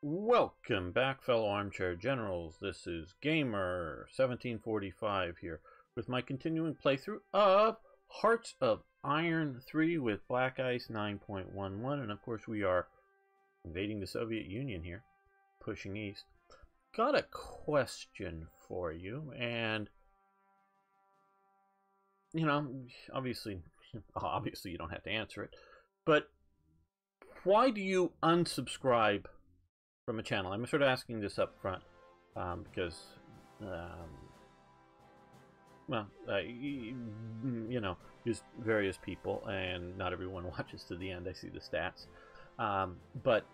Welcome back, fellow armchair generals. This is Gamer 1745 here with my continuing playthrough of Hearts of Iron 3 with Black Ice 9.11, and of course we are invading the Soviet Union here, pushing east. Got a question for you, and you know, obviously you don't have to answer it, but why do you unsubscribe from a channel? I'm sort of asking this up front because, you know, there's various people, and not everyone watches to the end. I see the stats, but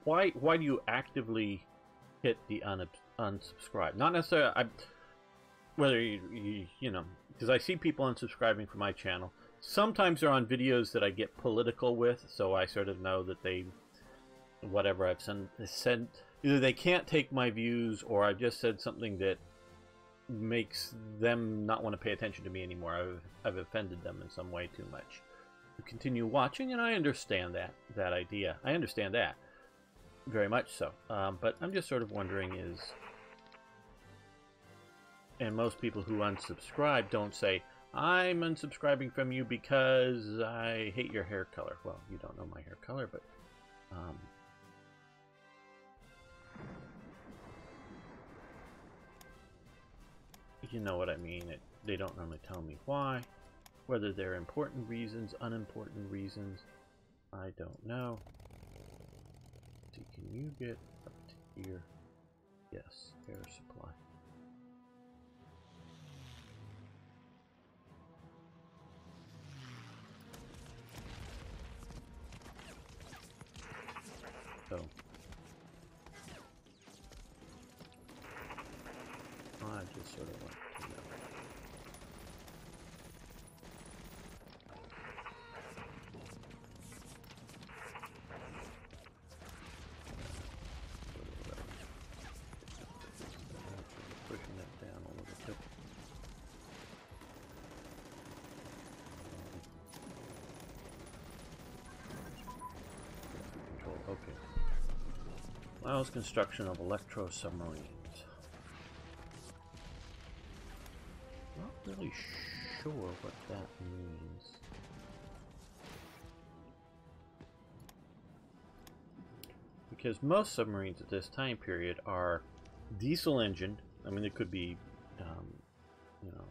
why do you actively hit the unsubscribe? Not necessarily whether you know, because I see people unsubscribing from my channel. Sometimes they're on videos that I get political with, so I sort of know that they, whatever I've said, either they can't take my views, or I've just said something that makes them not want to pay attention to me anymore. I've offended them in some way too much to continue watching, and I understand that idea. I understand that very much so. But I'm just sort of wondering is, and most people who unsubscribe don't say, I'm unsubscribing from you because I hate your hair color. Well, you don't know my hair color, but you know what I mean. They don't normally tell me why. Whether they're important reasons, unimportant reasons, I don't know. Let's see, can you get up to here? Yes, air supply. So I just sort of want to know. Pushing that down a little bit. Control. Okay. Allows construction of electro submarines. Not really sure what that means. Because most submarines at this time period are diesel engined. I mean, it could be, you know,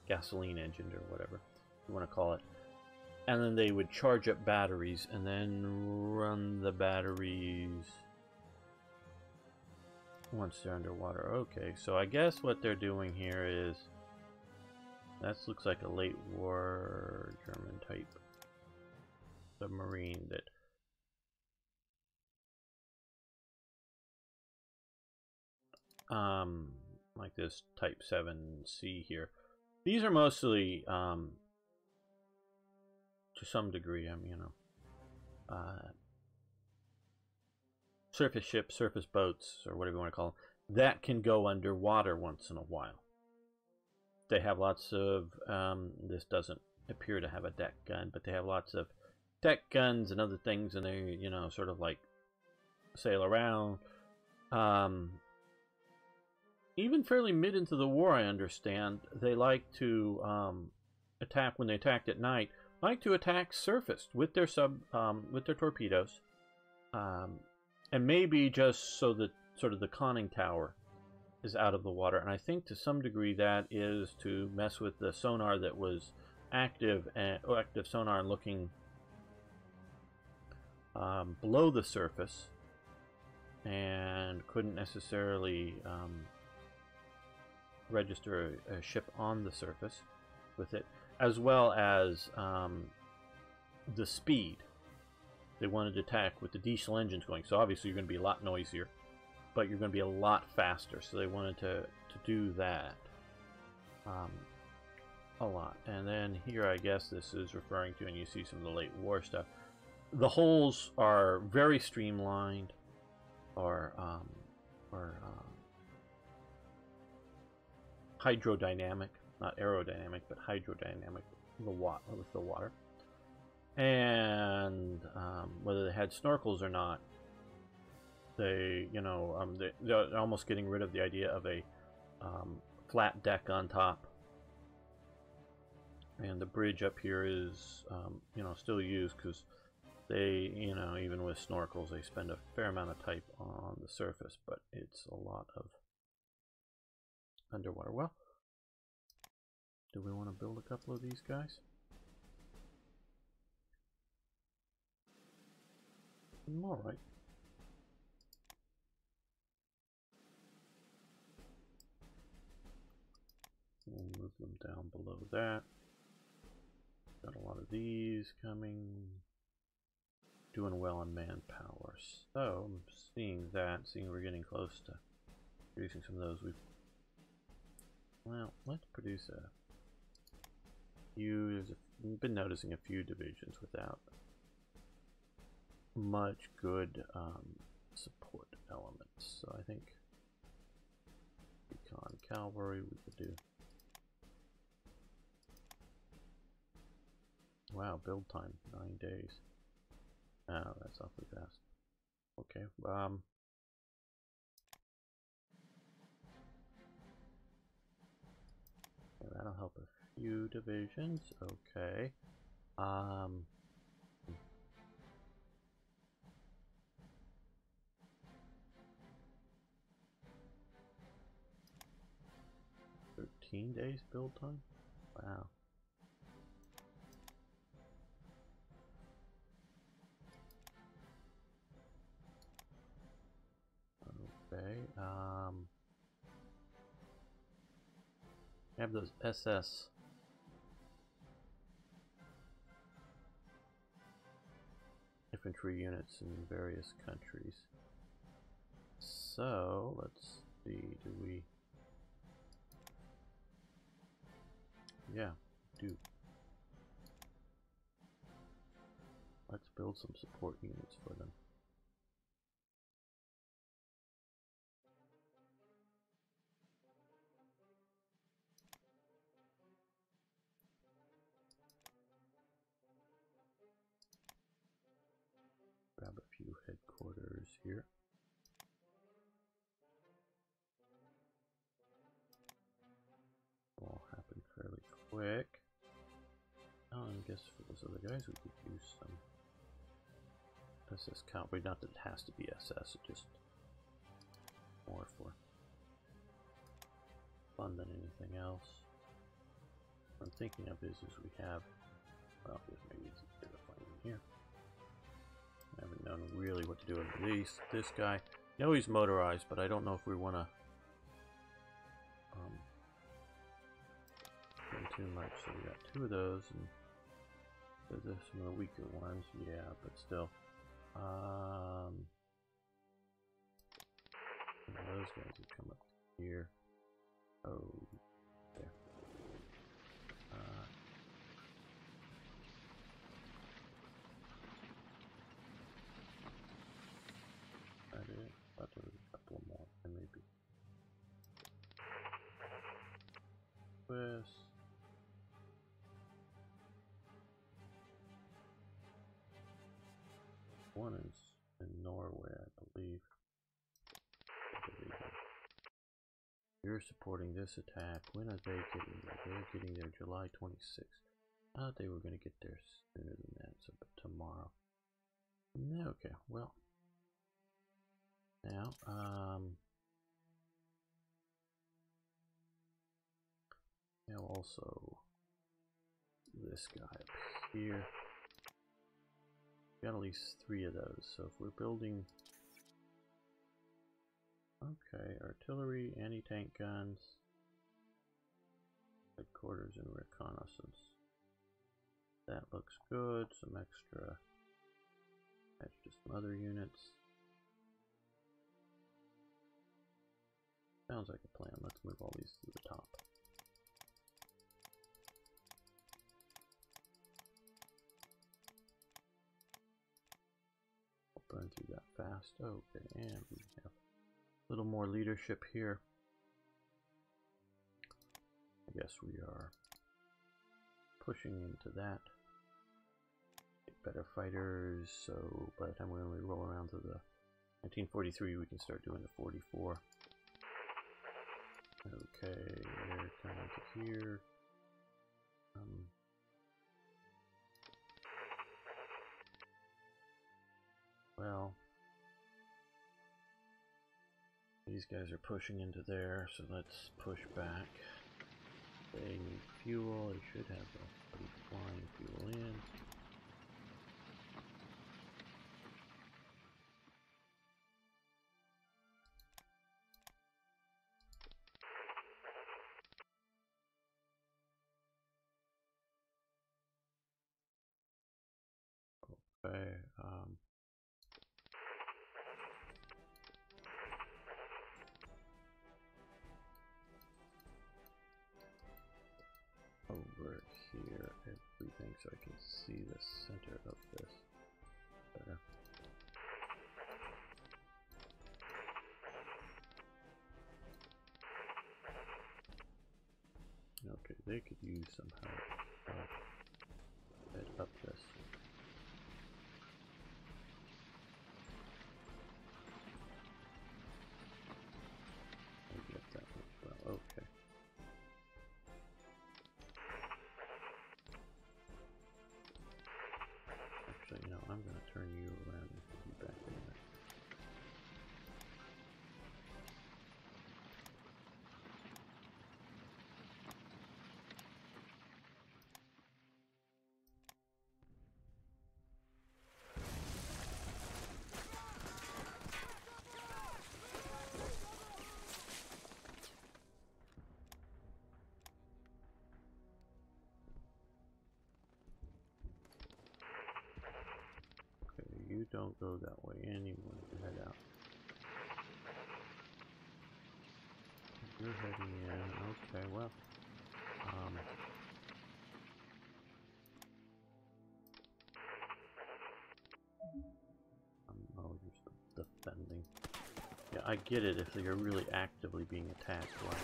gasoline engined or whatever you want to call it. And then they would charge up batteries and then run the batteries once they're underwater. Okay, so I guess what they're doing here is, that looks like a late war German type submarine that like this Type 7C here. These are mostly to some degree, you know, surface ships, surface boats, or whatever you want to call them, that can go underwater once in a while. They have lots of, this doesn't appear to have a deck gun, but they have lots of deck guns and other things, and they, you know, sort of like sail around. Even fairly mid into the war, I understand, they like to attack, when they attacked at night, like to attack surfaced with their with their torpedoes, and maybe just so that sort of the conning tower is out of the water. And I think to some degree that is to mess with the sonar that was active, and active sonar and looking below the surface, and couldn't necessarily register a ship on the surface with it, as well as the speed. They wanted to attack with the diesel engines going, so obviously you're going to be a lot noisier, but you're going to be a lot faster, so they wanted to do that a lot. And then here, I guess this is referring to, and you see some of the late war stuff, the holes are very streamlined, or hydrodynamic, not aerodynamic, but hydrodynamic, with the water. And whether they had snorkels or not, They, you know, they're almost getting rid of the idea of a flat deck on top. And the bridge up here is, you know, still used because they, you know, even with snorkels, they spend a fair amount of type on the surface, but it's a lot of underwater. Well, do we want to build a couple of these guys? All right. We'll move them down below that. Got a lot of these coming. Doing well on manpower. So, I'm seeing we're getting close to producing some of those. Well, let's produce a few. We've been noticing a few divisions without much good support elements. So I think recon cavalry we could do. Wow, build time 9 days. Oh, that's awfully fast. Okay, yeah, that'll help a few divisions. Okay. 13 days build time? Wow. Okay, I have those SS infantry units in various countries. So, let's see, do we... Yeah, do. Let's build some support units for them. Grab a few headquarters here. Will happen fairly quick. Oh, I guess for those other guys we could use some SS cavalry. Not that it has to be SS, it just more for fun than anything else. What I'm thinking of is we have, well, maybe it's easier to find in here. I haven't known really what to do with this guy. I know he's motorized, but I don't know if we want to do too much. So we got 2 of those, and there's some of the weaker ones, yeah, but still. Those guys would come up here. Oh, there. That is, but there was a couple more, and maybe this. One is in Norway, I believe. You're supporting this attack. When are they getting there? They're getting there July 26th. I thought they were going to get there sooner than that, so but tomorrow. Okay, well. Now, now also this guy up here. Got at least 3 of those, so if we're building... Okay, artillery, anti-tank guns, headquarters and reconnaissance. That looks good. Some extra, that's just some other units. Sounds like a plan. Let's move all these to the top. I'll burn through that fast. Okay, and we have a little more leadership here. I guess we are pushing into that. Get better fighters, so by the time we roll around to the 1943, we can start doing the 44. Okay, they're coming to here. Well, these guys are pushing into there, so let's push back. They need fuel. They should have a flying fuel in. Okay, over here, everything, so I can see the center of this better. Okay, they could use some help. Head up this. I get that one as well. Okay. Actually, no, I'm going to turn you around and put you back in there. You don't go that way. Anyone can head out. You're heading in. Okay, well. Oh, you're still defending. Yeah, I get it. If you're really actively being attacked, why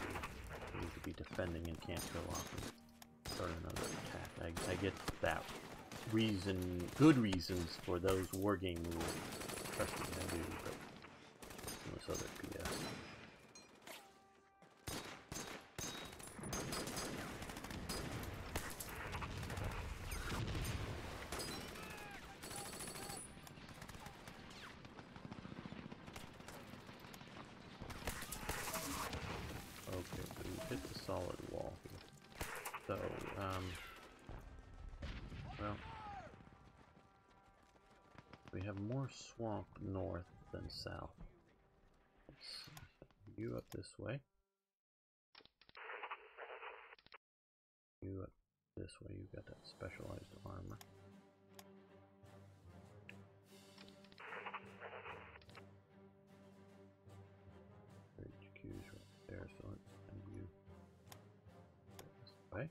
you need to be defending and can't go off and start another attack. I get that reason, good reasons for those wargame rules. Trust me, I do, but this other BS. Okay, so we hit the solid wall here. So, well, we have more swamp north than south. Let's send you up this way. You up this way. You've got that specialized armor. HQ's right there, so let's send you this way.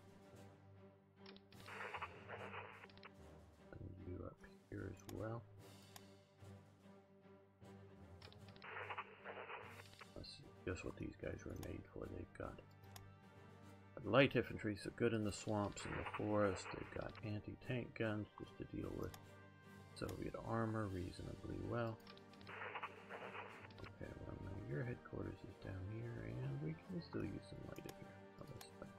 Send you up here as well. Just what these guys were made for. They've got light infantry, so good in the swamps and the forest. They've got anti-tank guns just to deal with Soviet armor reasonably well. Okay, well now your headquarters is down here, and we can still use some light infantry on this thing.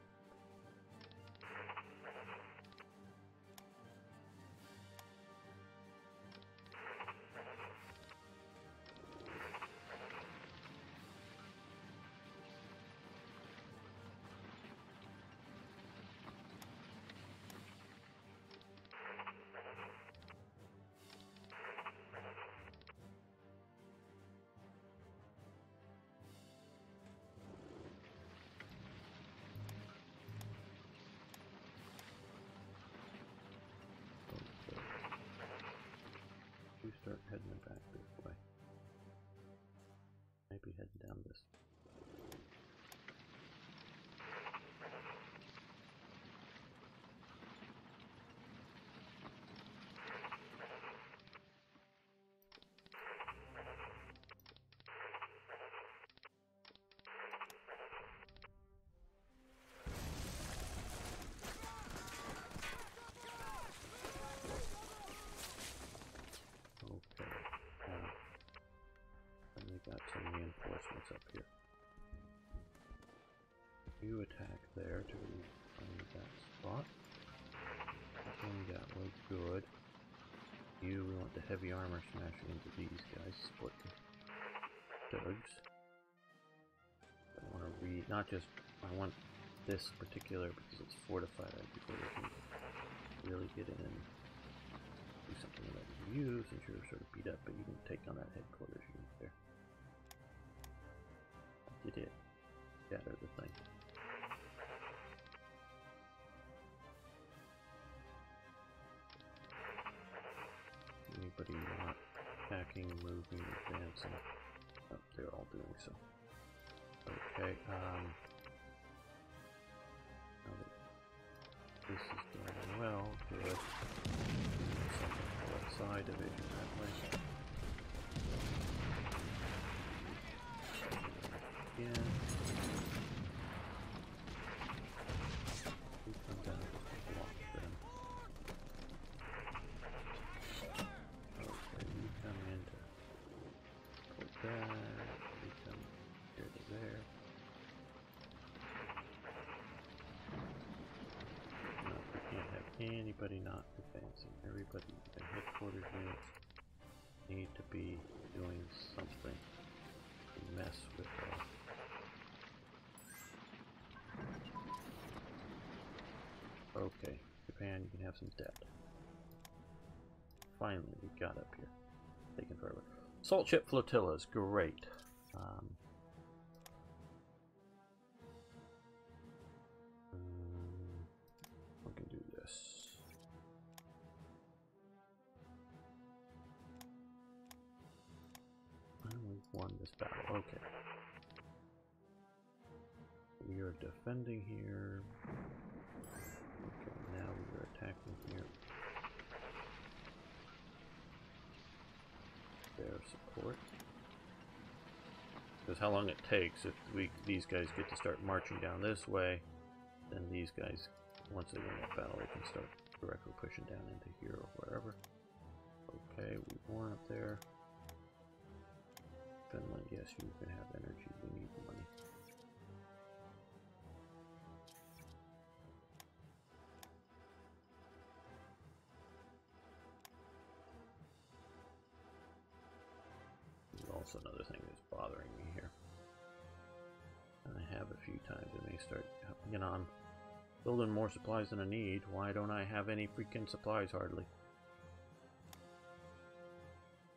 You start heading back this way. Maybe heading down this. we got some reinforcements up here. You attack there to find that spot. That one we got way good. You, we want the heavy armor smashing into these guys. Split the thugs. I want to read, not just, I want this particular because it's fortified before they can really get in and do something that you use since you're sort of beat up, but you can take on that headquarters unit there. You did. Shatter the thing. Anybody not attacking, moving, advancing? Oh, they're all doing so. Okay, now that this is doing well, good. Something for that side division that way. Again. We come down to block them. Okay, you come in to put that. We come here to there. No, we can't have anybody not advancing. Everybody in headquarters units need to be doing something to mess with Okay, Japan, you can have some debt. Finally, we got up here. Taking forever. Salt ship flotillas, great. We can do this. We won this battle. Okay. We are defending here. Okay, now we are attacking here. Their support. Because how long it takes if these guys get to start marching down this way, then these guys, once they win that battle, they can start directly pushing down into here or wherever. Okay, we won up there. Finland, yes, you can have energy. We need money. Also another thing that's bothering me here. And I have a few times it may start, you know, I'm building more supplies than I need. Why don't I have any freaking supplies hardly?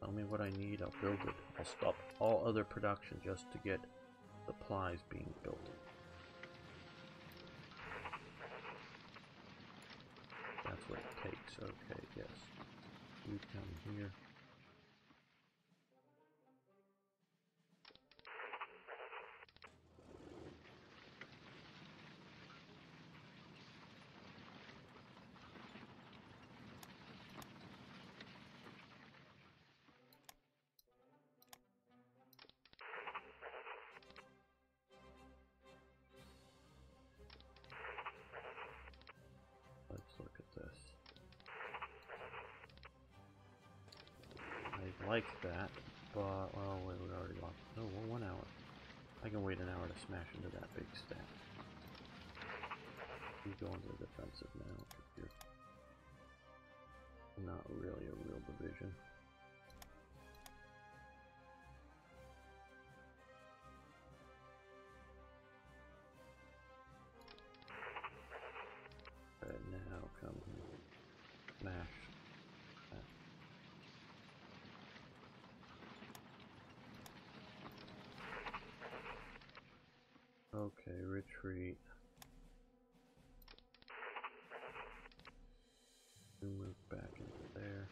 Tell me what I need, I'll build it. I'll stop all other production just to get supplies being built. That's what it takes. Okay, yes. You come here. Let's look at this. I like that, but, well, we already lost. No, well, 1 hour. I can wait an hour to smash into that big stack. You go into the defensive now, if you're not really a real division. And now come smash that. Okay, retreat. We move back into there.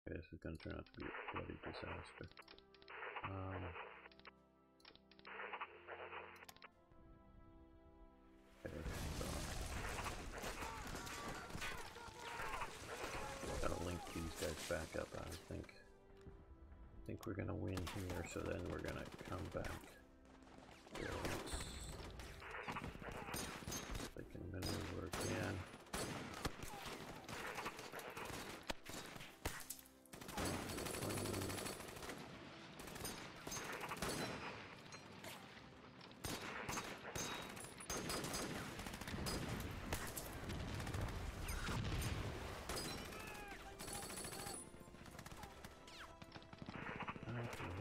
Okay, this is going to turn out to be a bloody disaster. Okay, so gotta link these guys back up. I think we're gonna win here, so then we're gonna come back. Here, they can maneuver again.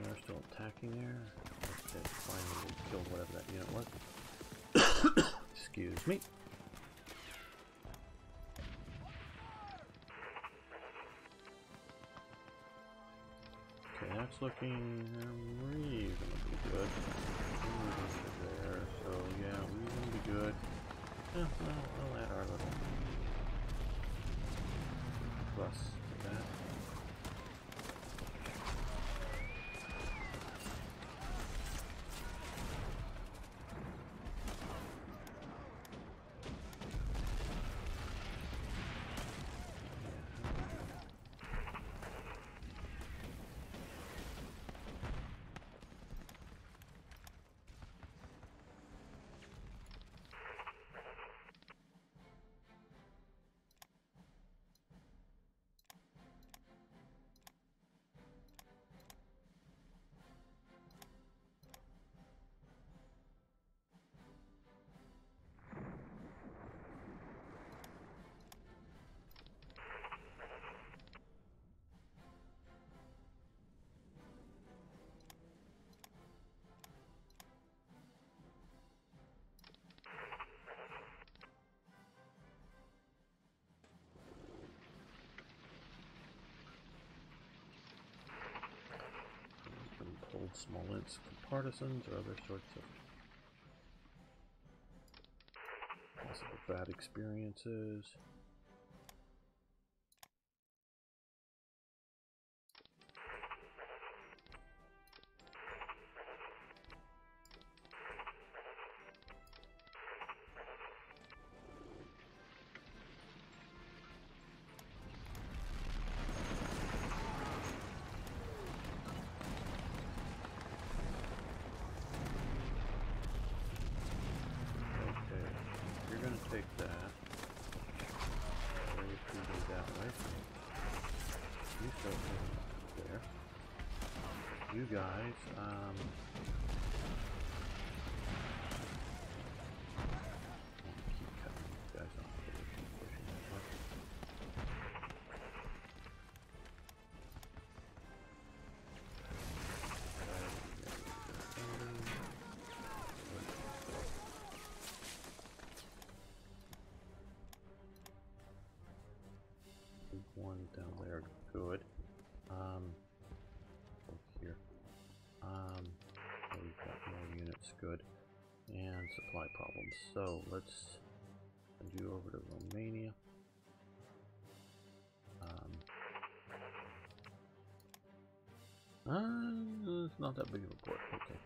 They're still attacking there. Okay, finally we killed whatever that unit was. Excuse me. Okay, that's looking reasonably good. Moving to there, so yeah, reasonably good. Yeah, we'll add our little plus to that. Hold Smolensk partisans or other sorts of possible bad experiences. Take that. Very quickly that way. You still there. You guys, keep cutting these guys off, but we keep pushing that way. One down there, good. Here. We've got more units, good. And supply problems. So let's send you over to Romania. It's not that big of a port, okay.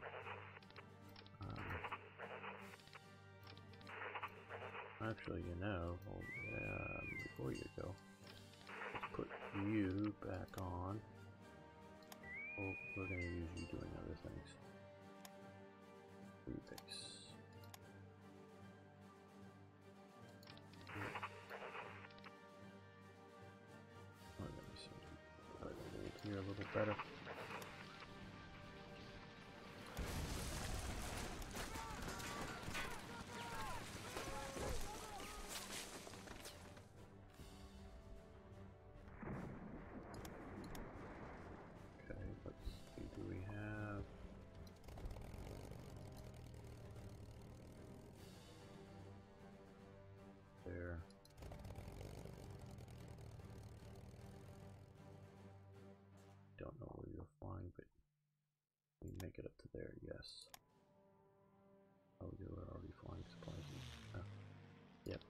Actually, you know, before you go, put you back on. Oh, we're going to use you doing other things. Refix. We're going to send you here a little better. Don't know where you're flying, but you make it up to there, yes. Oh, you were already flying supplies. Yep.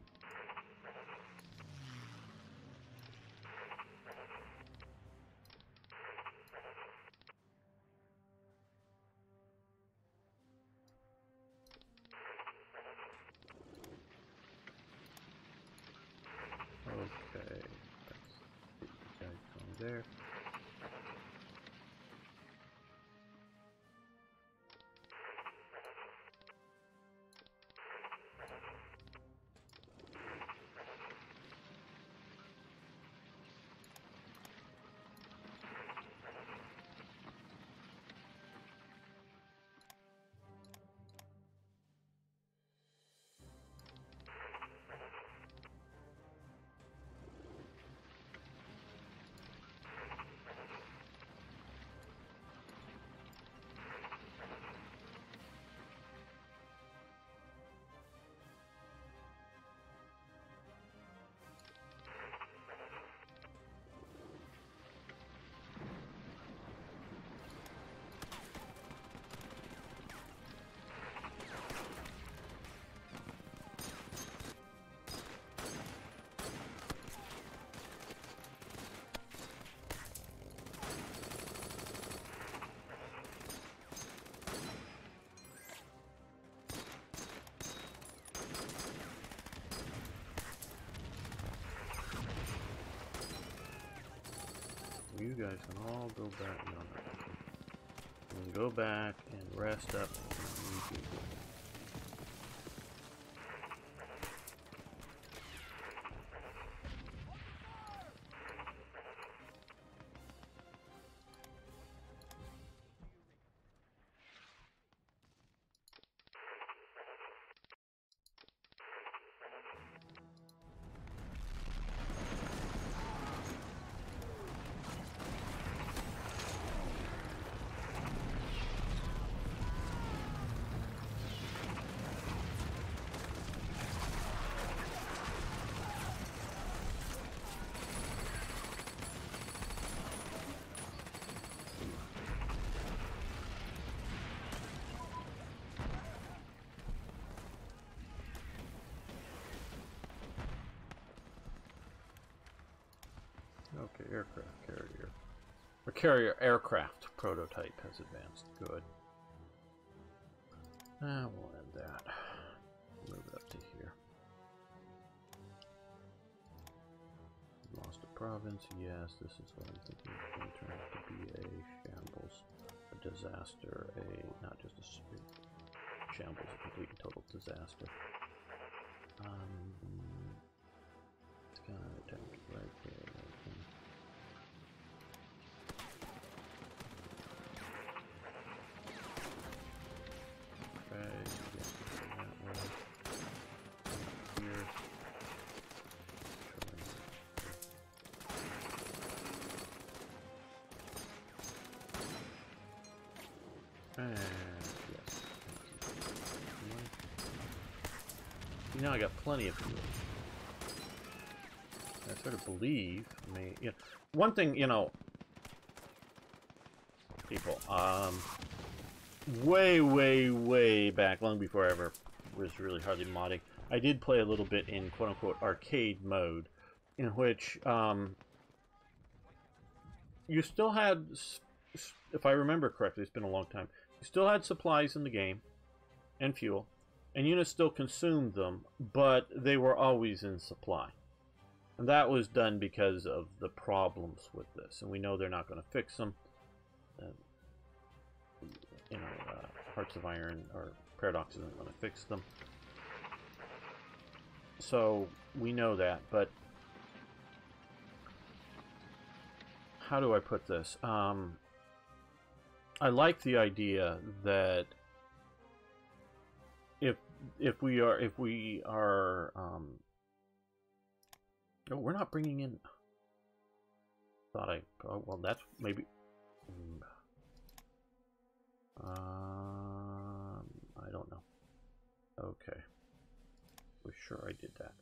Okay, let's get you guys going there. you guys can all go back. No, not actually. You can go back and rest up. Okay, aircraft carrier. A carrier aircraft prototype has advanced. Good. We'll end that. Move it up to here. Lost a province. Yes, this is what I'm thinking. It's going to turn out to be a shambles, a disaster, not just a shambles, a complete and total disaster. It's gonna attack right there. And yes. Now I got plenty of fuel. I sort of believe, one thing, people, way back, long before I ever was really hardly modding, I did play a little bit in quote-unquote arcade mode, in which, you still had, if I remember correctly, it's been a long time, you still had supplies in the game, and fuel, and units still consumed them, but they were always in supply. And that was done because of the problems with this, and we know they're not going to fix them. Hearts of Iron or Paradox isn't going to fix them. So we know that, but how do I put this? I like the idea that if we are oh, we're not bringing in. Well, that's maybe. I don't know. Okay, we're sure I did that.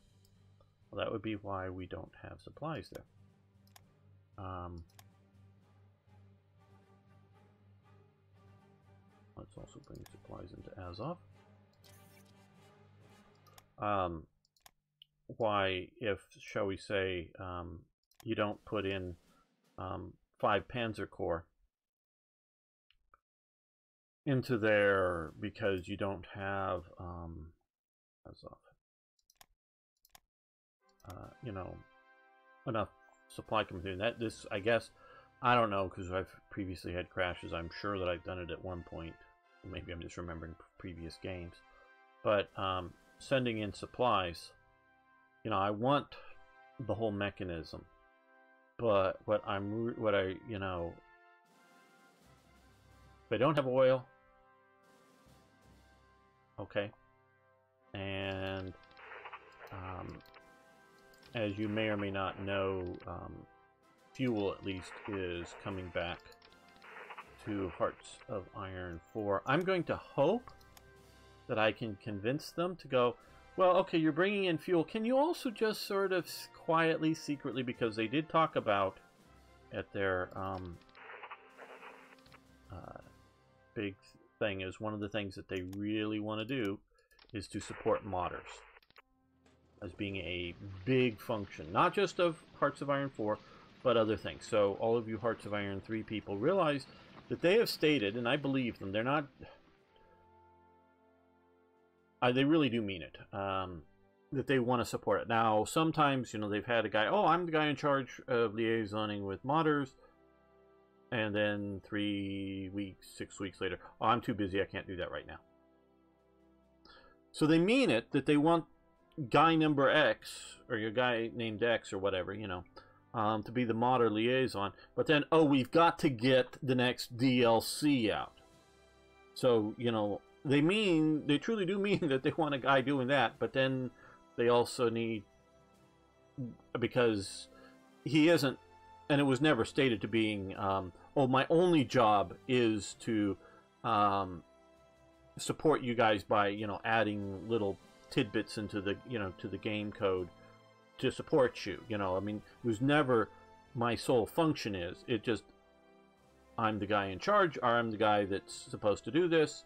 Well, that would be why we don't have supplies there. Let's also bring supplies into Azov. Why, if, shall we say, you don't put in 5 Panzer Corps into there because you don't have Azov, enough supply coming through. And that this, I guess, I don't know, because I've previously had crashes. I'm sure that I've done it at one point. Maybe I'm just remembering previous games. But sending in supplies, I want the whole mechanism. But if I don't have oil, okay. And as you may or may not know, fuel at least is coming back to Hearts of Iron 4. I'm going to hope that I can convince them to go, well, okay, you're bringing in fuel. Can you also just sort of quietly, secretly, because they did talk about at their big thing is one of the things that they really want to do is to support modders as being a big function, not just of Hearts of Iron 4, but other things. So all of you Hearts of Iron 3 people realize that they have stated, and I believe them, they're not... they really do mean it, that they want to support it. Now, sometimes, they've had a guy, oh, I'm the guy in charge of liaisoning with modders. And then 3 weeks, 6 weeks later, oh, I'm too busy, I can't do that right now. So they mean it, that they want guy number X, or your guy named X, or whatever, you know, to be the modder liaison. But then, oh, we've got to get the next DLC out. So, you know, they truly do mean that they want a guy doing that, but then they also need, because he isn't, and it was never stated to being, oh, my only job is to support you guys by, you know, adding little tidbits into the, you know, to the game code to support you. You know, I mean, it was never my sole function is. It just, I'm the guy in charge, or I'm the guy that's supposed to do this.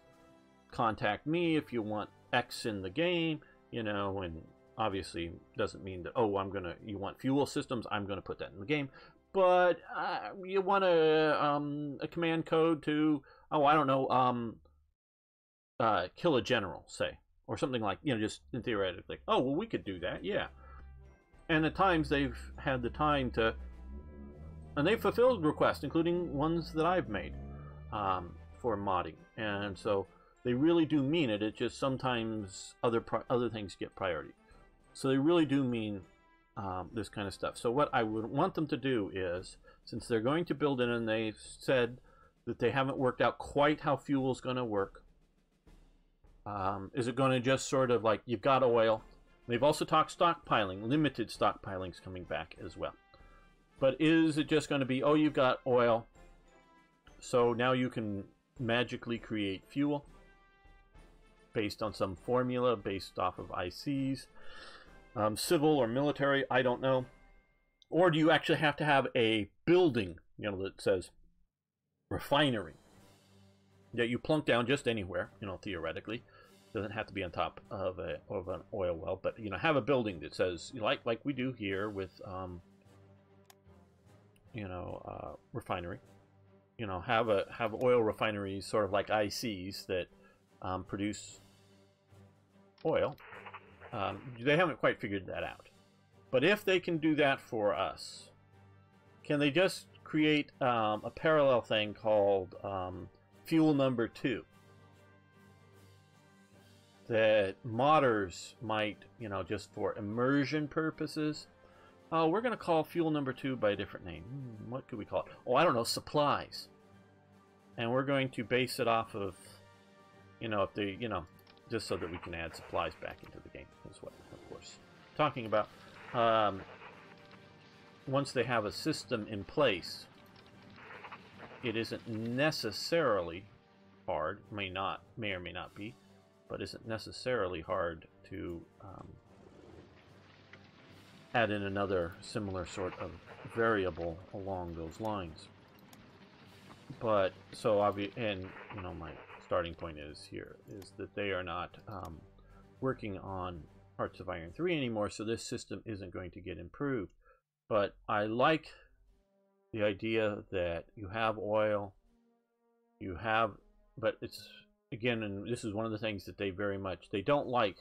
Contact me if you want X in the game, you know, and obviously doesn't mean that, oh, you want fuel systems, I'm gonna put that in the game. But you want a command code to, oh, I don't know, kill a general, say, or something like, you know, just theoretically. Oh, well, we could do that, yeah. And at times they've had the time to, and they've fulfilled requests, including ones that I've made for modding. And so they really do mean it. It just sometimes other things get priority. So they really do mean this kind of stuff. So what I would want them to do is, since they're going to build it, and they've said that they haven't worked out quite how fuel's going to work, is it going to just sort of like, you've got oil. They've also talked stockpiling, limited stockpiling's coming back as well. But is it just going to be, oh, you've got oil, so now you can magically create fuel based on some formula based off of ICs? Civil or military, I don't know. Or do you actually have to have a building, you know, that says refinery, that you plunk down just anywhere, you know, theoretically. Doesn't have to be on top of an oil well, but, you know, have a building that says, like we do here with, you know, refinery. You know, have oil refineries, sort of like ICs that produce oil. They haven't quite figured that out. But if they can do that for us, can they just create a parallel thing called fuel number 2? That modders might, you know, just for immersion purposes, oh, we're going to call fuel number 2 by a different name. What could we call it? Oh, I don't know, supplies. And we're going to base it off of, you know, if they, you know, just so that we can add supplies back into the game. That's what, of course, talking about. Once they have a system in place, it isn't necessarily hard, may or may not be, but isn't necessarily hard to add in another similar sort of variable along those lines. But so and you know, my starting point is that they are not working on Hearts of Iron 3 anymore, so this system isn't going to get improved. But I like the idea that you have oil, but it's, again, and this is one of the things that they don't like.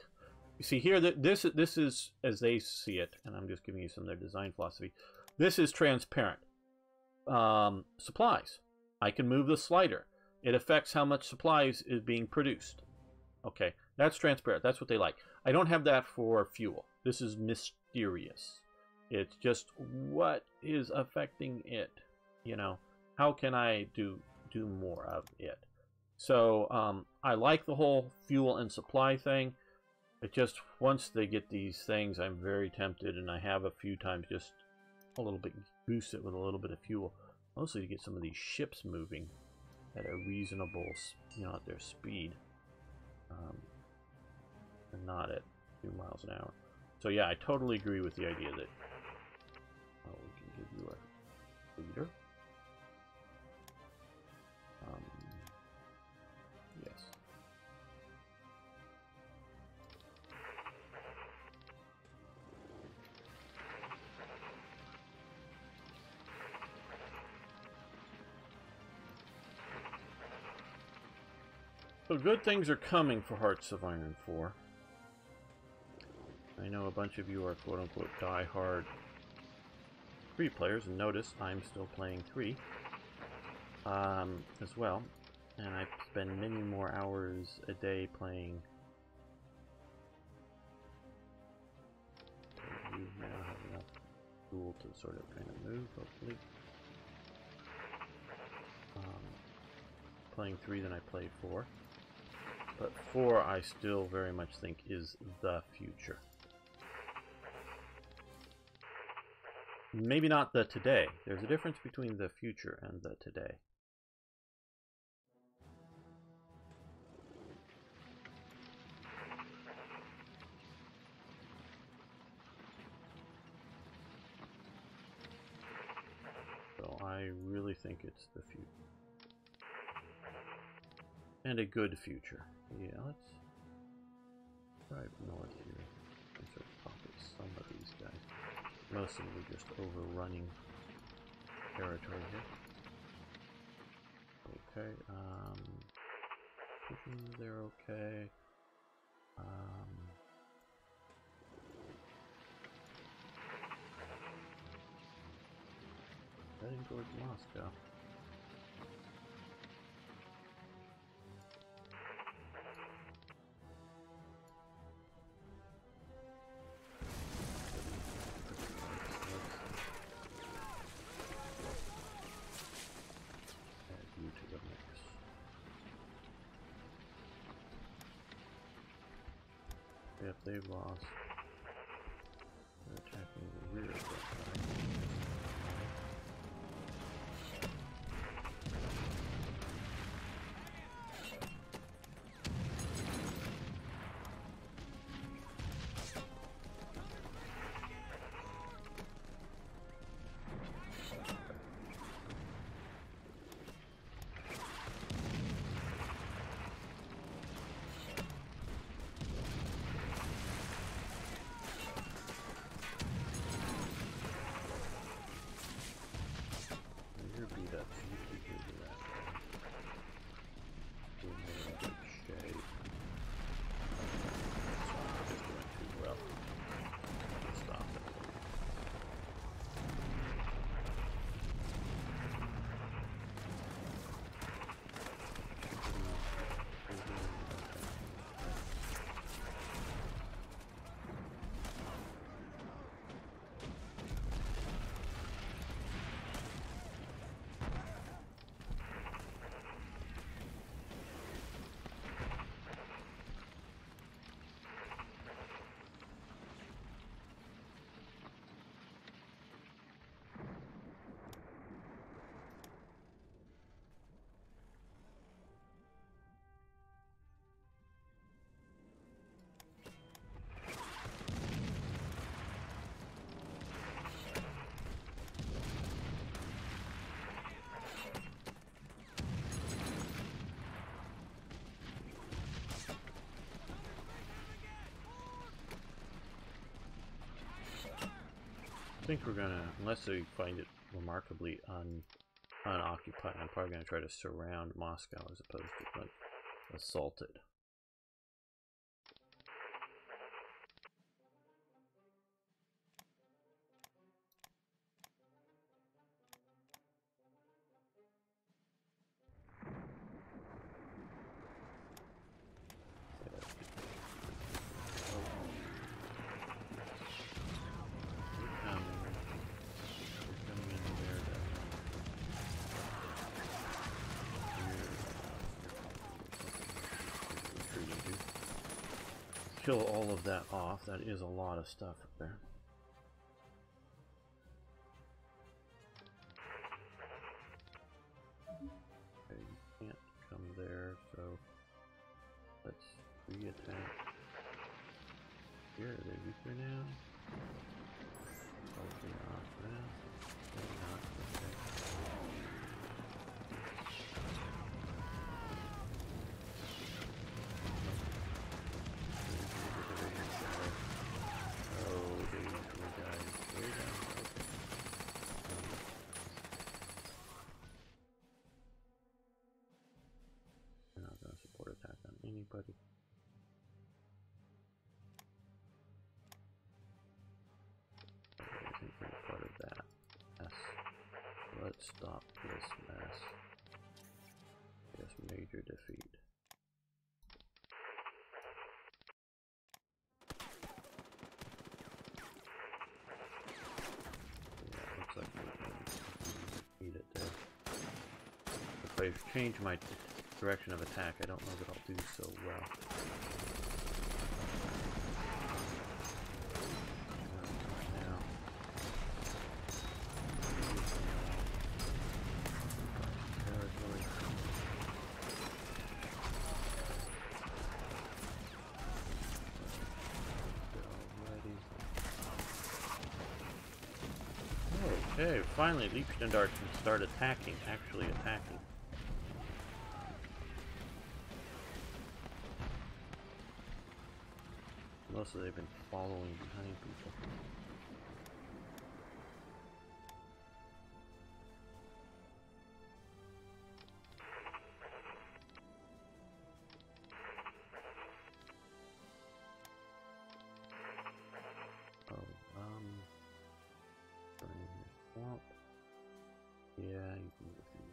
You see here, that this is, as they see it, and I'm just giving you some of their design philosophy, this is transparent. Supplies. I can move the slider. It affects how much supplies is being produced. Okay, that's transparent. That's what they like. I don't have that for fuel. This is mysterious. It's just what is affecting it. You know, how can I do more of it? So I like the whole fuel and supply thing. It just, once they get these things, I'm very tempted, and I have a few times just a little bit, boost it with a little bit of fuel. Mostly to get some of these ships moving at a reasonable, you know, at their speed, and not at 2 miles an hour. So yeah, I totally agree with the idea that we can give you a leader. Yes. So good things are coming for Hearts of Iron 4. I know a bunch of you are quote-unquote die-hard 3 players, and notice I'm still playing 3. as well, and I spend many more hours a day playing. We now have enough fuel to sort of kind of move, hopefully. Playing 3 than I played 4. But 4 I still very much think is the future. Maybe not the today. There's a difference between the future and the today. So I really think it's the future. And a good future. Yeah, let's drive north here and sort of pocket some of these guys. Most of them are just overrunning territory here. Okay, they're okay. Heading towards Moscow. If they've lost, they're attacking the rear of that guy. I think we're gonna, unless we find it remarkably unoccupied, I'm probably gonna try to surround Moscow as opposed to like assault it. Kill all of that off. That is a lot of stuff up there. Okay, you can't come there, so let's re-attack. Here, are they weaker now? Hopefully not. Maybe not. Okay. Anybody. I think we're part of that mess. Let's stop this mess. your defeat. Yeah, looks like we need it there. If I change my direction of attack, I don't know that I'll do so well. Okay, finally Liebstandart can start attacking, actually attacking. Mostly they've been following behind people. Swamp. Yeah, you can go through.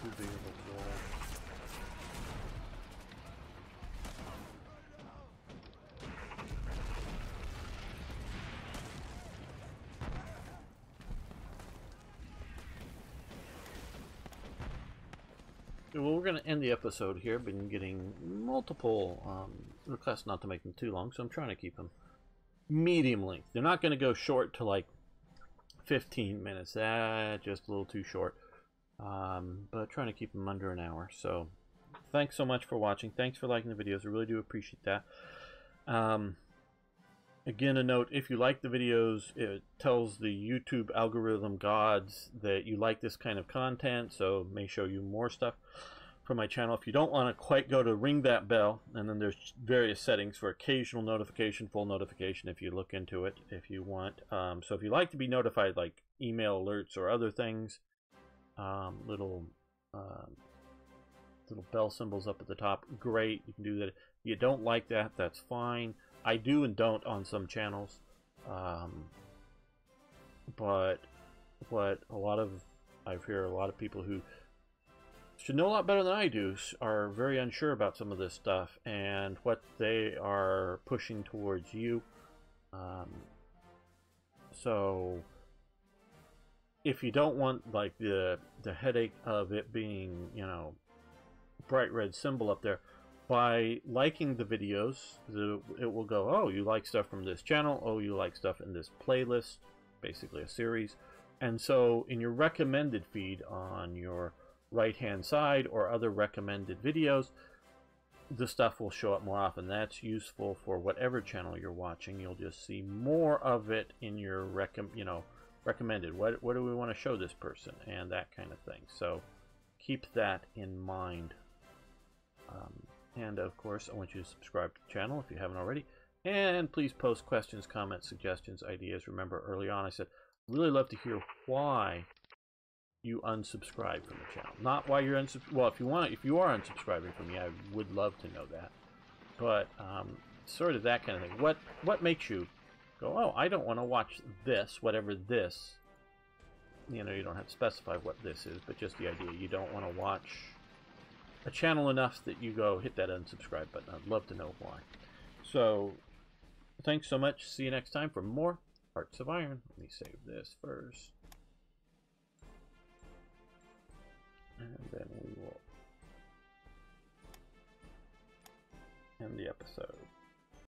Too big of a wall. Well, we're going to end the episode here. Been getting multiple requests not to make them too long, so I'm trying to keep them medium length. They're not going to go short to like 15 minutes. Just a little too short. But trying to keep them under an hour. So thanks so much for watching. Thanks for liking the videos. I really do appreciate that. Again, a note, if you like the videos, it tells the YouTube algorithm gods that you like this kind of content, so it may show you more stuff from my channel. If you don't want to quite go to ring that bell, and then there's various settings for occasional notification, full notification if you look into it, if you want. So if you like to be notified, like email alerts or other things, little bell symbols up at the top, great, you can do that. If you don't like that, that's fine. I do and don't on some channels, but what I hear a lot of people who should know a lot better than I do are very unsure about some of this stuff and what they are pushing towards you. So if you don't want like the headache of it being, you know, bright red symbol up there, by liking the videos, it will go, oh, you like stuff from this channel, oh, you like stuff in this playlist, basically a series. And so in your recommended feed on your right hand side or other recommended videos, the stuff will show up more often. That's useful for whatever channel you're watching. You'll just see more of it in your recommended. What do we want to show this person, and that kind of thing. So keep that in mind. And of course, I want you to subscribe to the channel if you haven't already. And please post questions, comments, suggestions, ideas. Remember, early on I said, I'd really love to hear why you unsubscribe from the channel. Not why you're well, if you are unsubscribing from me, I would love to know that. But sort of that kind of thing. What makes you go, oh, I don't want to watch this, whatever this. You know, you don't have to specify what this is, but just the idea. You don't want to watch a channel enough that you go hit that unsubscribe button. I'd love to know why. So thanks so much. See you next time for more Hearts of Iron. Let me save this first, and then we will end the episode.